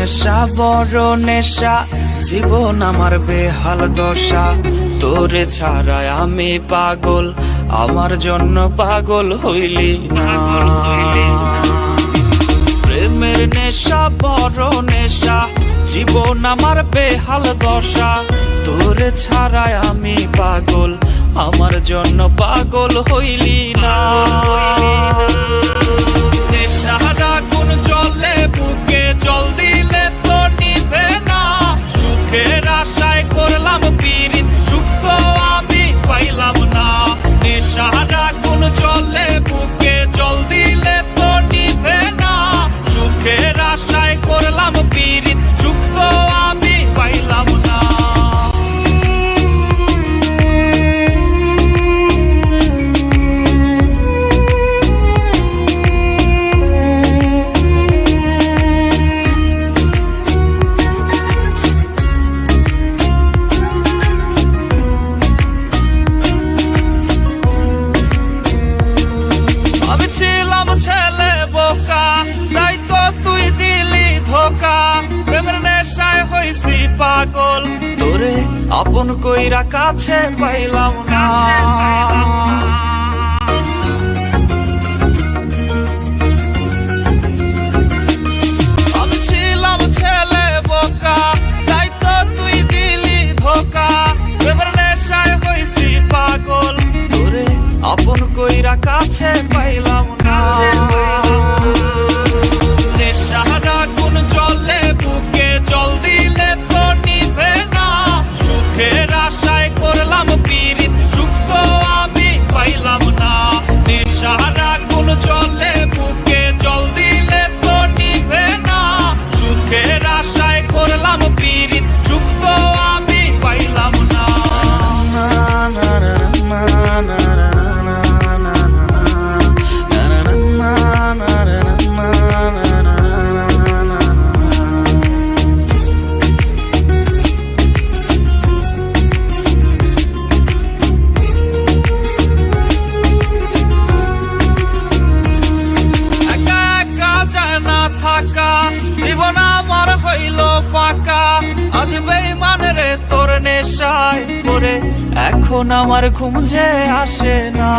নেশা বড় নেশা, জীবন আমার বেহাল দশা। তোরে ছাড়ায় আমি পাগল, আমার জন্য পাগল হইলি না। প্রেমের নেশা বড় নেশা, জীবন আমার বেহাল দশা। তোরে ছাড়ায় আমি পাগল, আমার জন্য পাগল হইলি না। নেশার আগুন জ্বলে বুকে, জল দিলে তো নিভে না। সুখের আশায় করলাম পিরিত, সুখ তো আমি পাইলাম না। নেশার আগুন জ্বলে বুকে, জল দিলে তো নিভে না। সুখের আশায় করলাম পিরিত, সুখ তো আমি পাইলাম না। ছেলে বোকা, তাই তো তুই দিলি ধোকা। প্রেমের নেশায় হইছি পাগল, তোরে আপন কইরা কাছে পাইলাম না। আমি ছিলাম ছেলে বোকা, তাই তো তুই দিলি ধোকা। প্রেমের নেশায় হইছি পাগল, তোরে আপন কইরা কাছে পাইলাম না। নেশার আগুন জ্বলে বুকে, জল দিলে তো নিভে না। সুখের আশায় করলাম পিরিত, সুখ তো আমি পাইলাম না। নেশার আগুন জ্বলে বুকে, জল দিলে তো নিভে না। সুখের আশায় করলাম পিরিত, সুখ তো আমি পাইলাম না। জীবন আমার হইল ফাঁকা, আজ বেঈমান রে তোর নেশায় পড়ে, এখন আমার ঘুম যে আসে না।